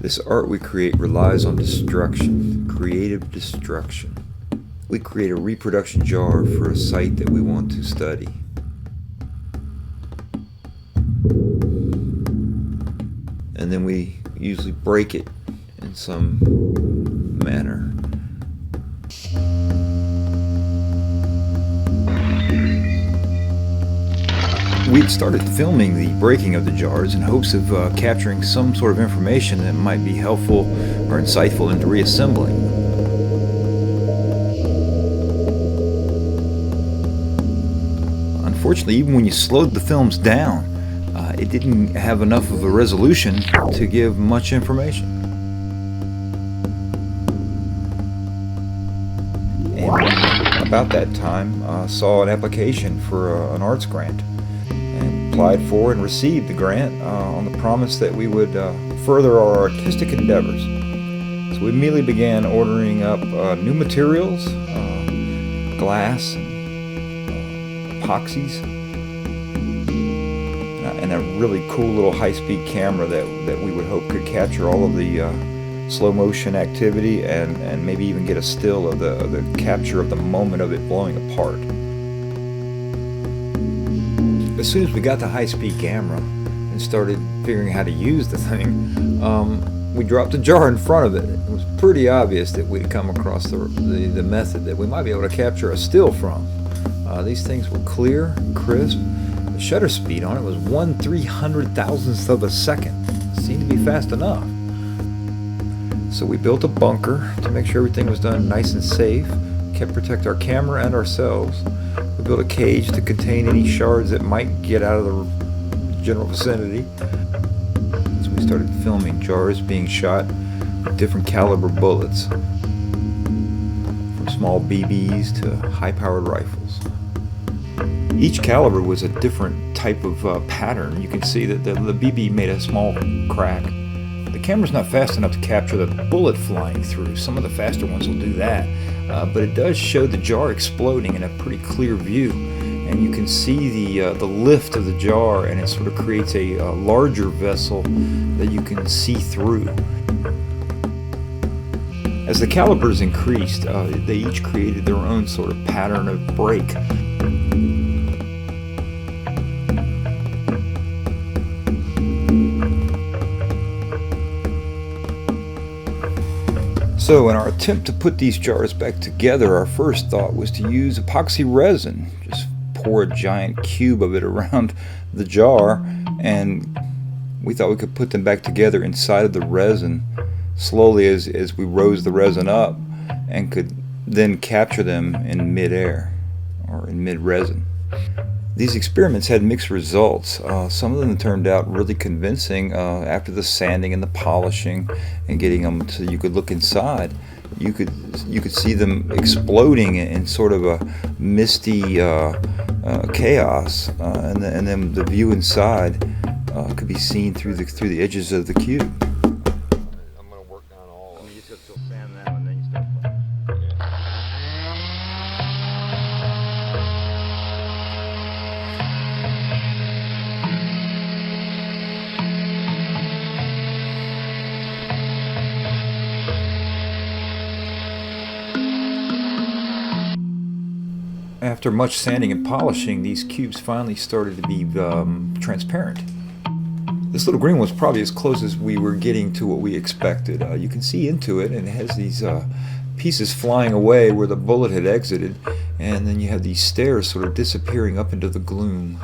This art we create relies on destruction, creative destruction. We create a reproduction jar for a site that we want to study. And then we usually break it in some manner. We'd started filming the breaking of the jars in hopes of capturing some sort of information that might be helpful or insightful into reassembling them. Unfortunately, even when you slowed the films down, it didn't have enough of a resolution to give much information. And about that time, saw an application for an arts grant. Applied for and received the grant on the promise that we would further our artistic endeavors. So we immediately began ordering up new materials, glass, and epoxies, and a really cool little high-speed camera that we would hope could capture all of the slow motion activity and maybe even get a still of the capture of the moment of it blowing apart. As soon as we got the high-speed camera and started figuring how to use the thing, we dropped a jar in front of it. It was pretty obvious that we'd come across the method that we might be able to capture a still from. These things were clear, crisp. The shutter speed on it was 1/300,000th of a second. It seemed to be fast enough. So we built a bunker to make sure everything was done nice and safe, kept protect our camera and ourselves. We built a cage to contain any shards that might get out of the general vicinity. So we started filming jars being shot with different caliber bullets, from small BBs to high-powered rifles. Each caliber was a different type of pattern. You can see that the BB made a small crack. The camera's not fast enough to capture the bullet flying through. Some of the faster ones will do that. But it does show the jar exploding in a pretty clear view, and you can see the lift of the jar, and it sort of creates a larger vessel that you can see through. As the calibers increased, they each created their own sort of pattern of break. So in our attempt to put these jars back together, our first thought was to use epoxy resin. Just pour a giant cube of it around the jar, and we thought we could put them back together inside of the resin slowly as we rose the resin up, and could then capture them in mid-air or in mid-resin. These experiments had mixed results. Some of them turned out really convincing after the sanding and the polishing and getting them so you could look inside. You could see them exploding in sort of a misty chaos, and then the view inside could be seen through the edges of the cube. I'm going to work down all of it. You just sand that and then you start. After much sanding and polishing, these cubes finally started to be transparent. This little green was probably as close as we were getting to what we expected. You can see into it, and it has these pieces flying away where the bullet had exited, and then you have these stairs sort of disappearing up into the gloom.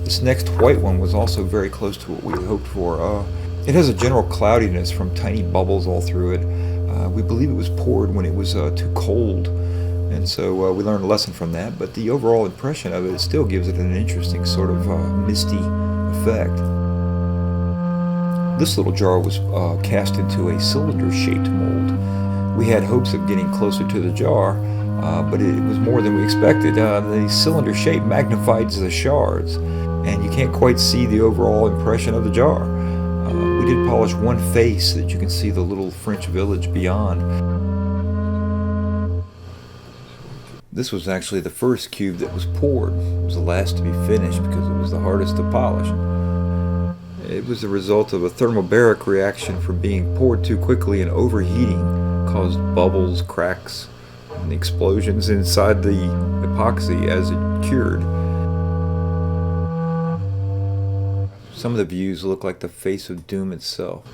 This next white one was also very close to what we had hoped for. It has a general cloudiness from tiny bubbles all through it. We believe it was poured when it was too cold, and so we learned a lesson from that, but the overall impression of it still gives it an interesting sort of misty effect. This little jar was cast into a cylinder-shaped mold. We had hopes of getting closer to the jar, but it was more than we expected. The cylinder shape magnifies the shards, and you can't quite see the overall impression of the jar. We did polish one face that you can see the little French village beyond. This was actually the first cube that was poured. It was the last to be finished because it was the hardest to polish. It was the result of a thermobaric reaction from being poured too quickly, and overheating caused bubbles, cracks, and explosions inside the epoxy as it cured. Some of the views look like the face of doom itself.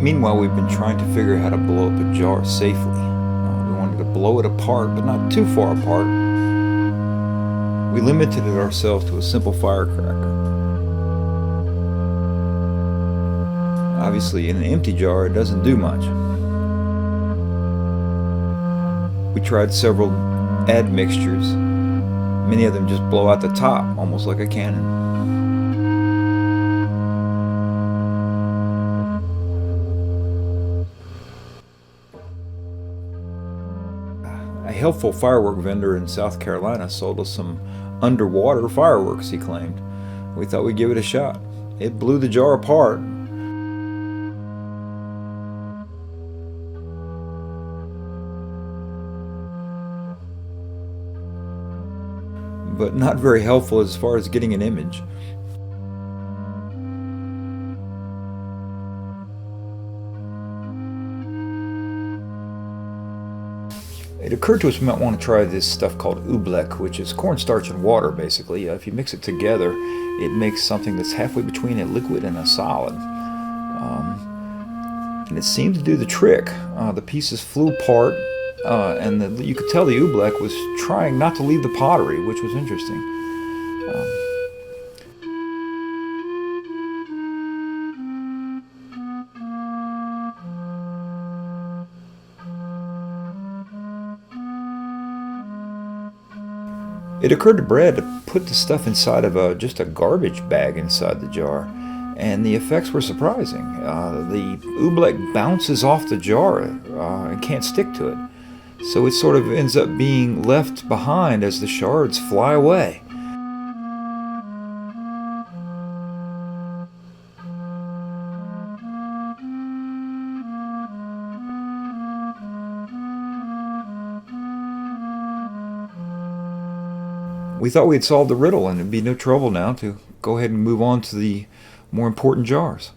Meanwhile, we've been trying to figure out how to blow up a jar safely. We wanted to blow it apart, but not too far apart. We limited it ourselves to a simple firecracker. Obviously, in an empty jar, it doesn't do much. We tried several admixtures. Many of them just blow out the top, almost like a cannon. A helpful firework vendor in South Carolina sold us some underwater fireworks, he claimed. We thought we'd give it a shot. It blew the jar apart. But not very helpful as far as getting an image. It occurred to us we might want to try this stuff called oobleck, which is cornstarch and water, basically. If you mix it together, it makes something that's halfway between a liquid and a solid. And it seemed to do the trick. The pieces flew apart, and you could tell the oobleck was trying not to leave the pottery, which was interesting. It occurred to Brad to put the stuff inside of just a garbage bag inside the jar, and the effects were surprising. The oobleck bounces off the jar and can't stick to it, so it sort of ends up being left behind as the shards fly away. We thought we had solved the riddle and it'd be no trouble now to go ahead and move on to the more important jars.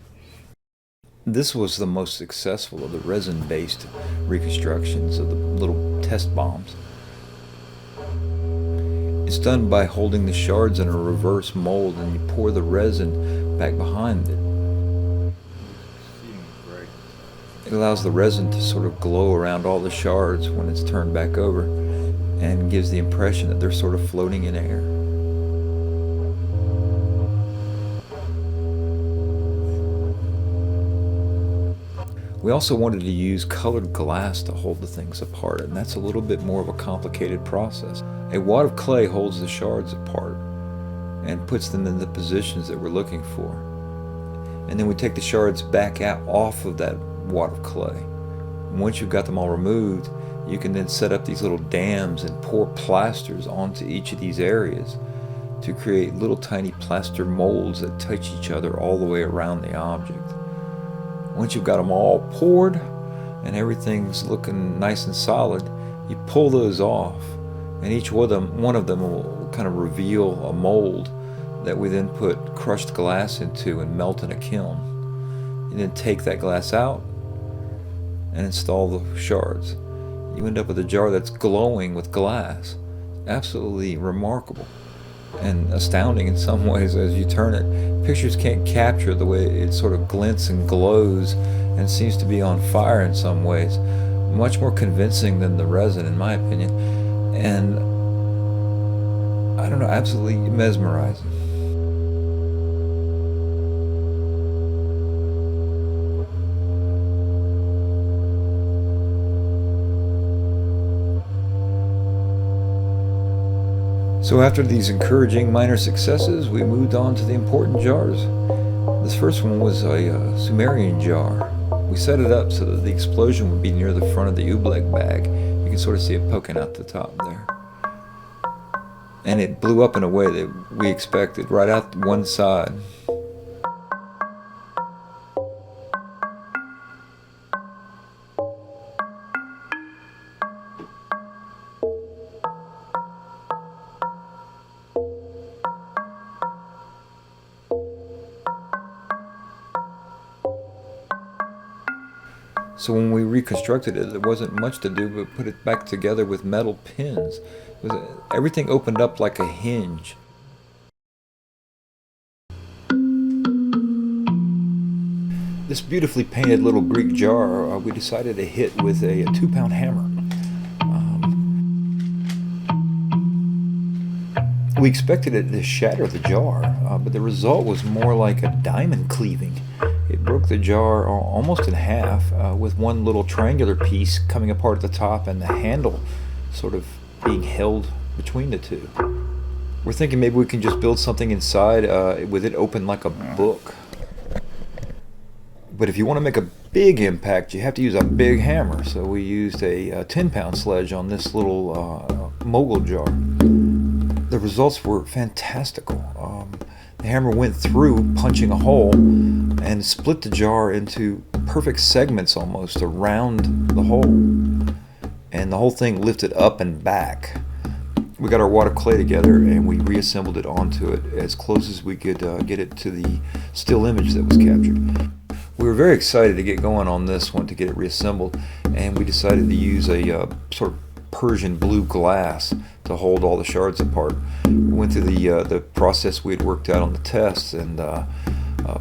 This was the most successful of the resin-based reconstructions of the little test bombs. It's done by holding the shards in a reverse mold, and you pour the resin back behind it. It allows the resin to sort of glow around all the shards when it's turned back over, and gives the impression that they're sort of floating in air. We also wanted to use colored glass to hold the things apart, and that's a little bit more of a complicated process. A wad of clay holds the shards apart and puts them in the positions that we're looking for. And then we take the shards back out off of that wad of clay. And once you've got them all removed, you can then set up these little dams and pour plasters onto each of these areas to create little tiny plaster molds that touch each other all the way around the object. Once you've got them all poured and everything's looking nice and solid, you pull those off, and each one of them will kind of reveal a mold that we then put crushed glass into and melt in a kiln. You then take that glass out and install the shards. You end up with a jar that's glowing with glass. Absolutely remarkable and astounding in some ways as you turn it. Pictures can't capture the way it sort of glints and glows and seems to be on fire in some ways. Much more convincing than the resin, in my opinion. And I don't know, absolutely mesmerizing. So after these encouraging minor successes, we moved on to the important jars. This first one was a Sumerian jar. We set it up so that the explosion would be near the front of the oobleck bag. You can sort of see it poking out the top there. And it blew up in a way that we expected, right out one side. So when we reconstructed it, there wasn't much to do but put it back together with metal pins. Everything opened up like a hinge. This beautifully painted little Greek jar, we decided to hit with a 2-pound hammer. We expected it to shatter the jar, but the result was more like a diamond cleaving. It broke the jar almost in half, with one little triangular piece coming apart at the top and the handle sort of being held between the two. We're thinking maybe we can just build something inside with it open like a book. But if you want to make a big impact, you have to use a big hammer. So we used a 10-pound sledge on this little mogul jar. The results were fantastical. The hammer went through, punching a hole, and split the jar into perfect segments almost around the hole. And the whole thing lifted up and back. We got our water clay together and we reassembled it onto it as close as we could get it to the still image that was captured. We were very excited to get going on this one to get it reassembled, and we decided to use a sort of Persian blue glass to hold all the shards apart. We went through the process we had worked out on the tests and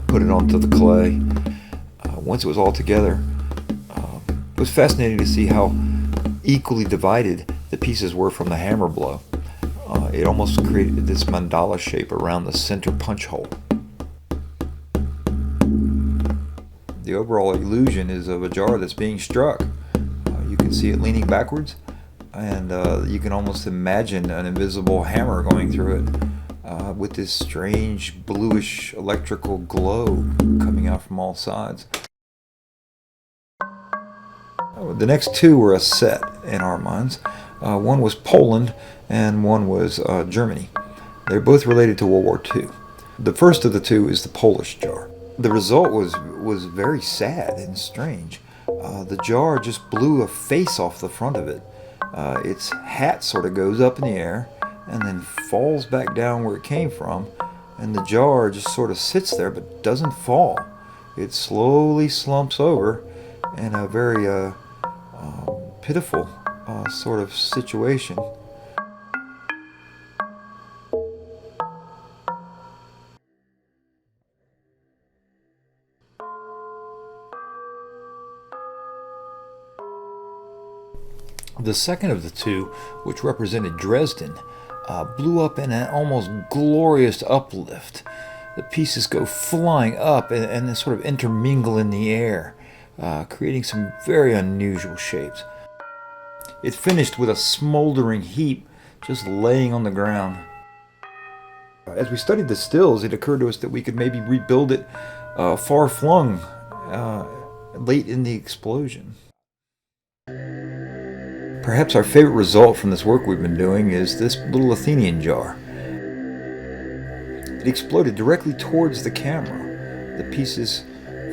put it onto the clay. Once it was all together, it was fascinating to see how equally divided the pieces were from the hammer blow. It almost created this mandala shape around the center punch hole. The overall illusion is of a jar that's being struck. You can see it leaning backwards, and you can almost imagine an invisible hammer going through it with this strange bluish electrical glow coming out from all sides. The next two were a set in our minds. One was Poland and one was Germany. They're both related to World War II. The first of the two is the Polish jar. The result was very sad and strange. The jar just blew a face off the front of it. Its hat sort of goes up in the air and then falls back down where it came from, and the jar just sort of sits there but doesn't fall. It slowly slumps over in a very pitiful sort of situation. The second of the two, which represented Dresden, blew up in an almost glorious uplift. The pieces go flying up and then sort of intermingle in the air, creating some very unusual shapes. It finished with a smoldering heap just laying on the ground. As we studied the stills, it occurred to us that we could maybe rebuild it far-flung late in the explosion. Perhaps our favorite result from this work we've been doing is this little Athenian jar. It exploded directly towards the camera, the pieces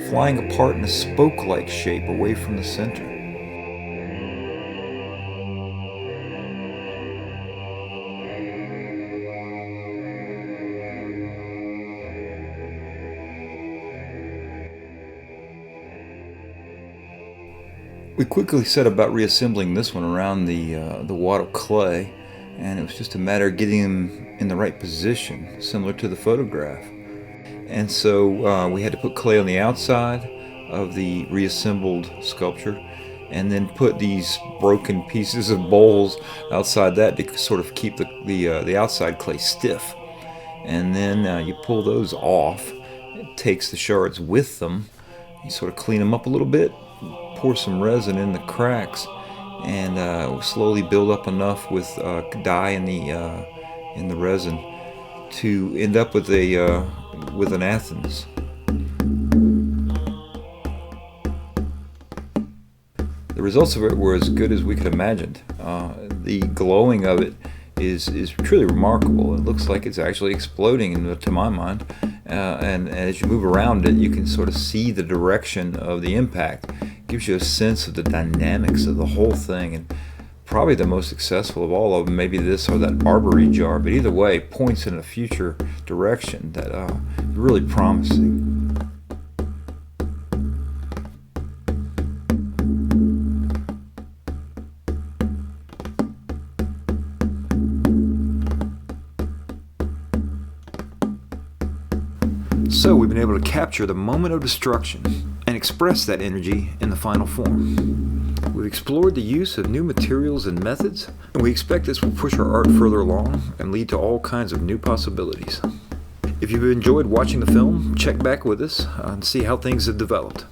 flying apart in a spoke-like shape away from the center. We quickly set about reassembling this one around the wad of clay, and it was just a matter of getting them in the right position, similar to the photograph. And so we had to put clay on the outside of the reassembled sculpture, and then put these broken pieces of bowls outside that to sort of keep the outside clay stiff. And then you pull those off. It takes the shards with them. You sort of clean them up a little bit, pour some resin in the cracks, and slowly build up enough with dye in the resin to end up with an Athens. The results of it were as good as we could imagined. The glowing of it is truly remarkable. It looks like it's actually exploding, to my mind. And as you move around it, you can sort of see the direction of the impact. It gives you a sense of the dynamics of the whole thing, and probably the most successful of all of them, maybe this or that Barbary jar, but either way, points in a future direction that is really promising. So we've been able to capture the moment of destruction and express that energy in the final form. We've explored the use of new materials and methods, and we expect this will push our art further along and lead to all kinds of new possibilities. If you've enjoyed watching the film, check back with us and see how things have developed.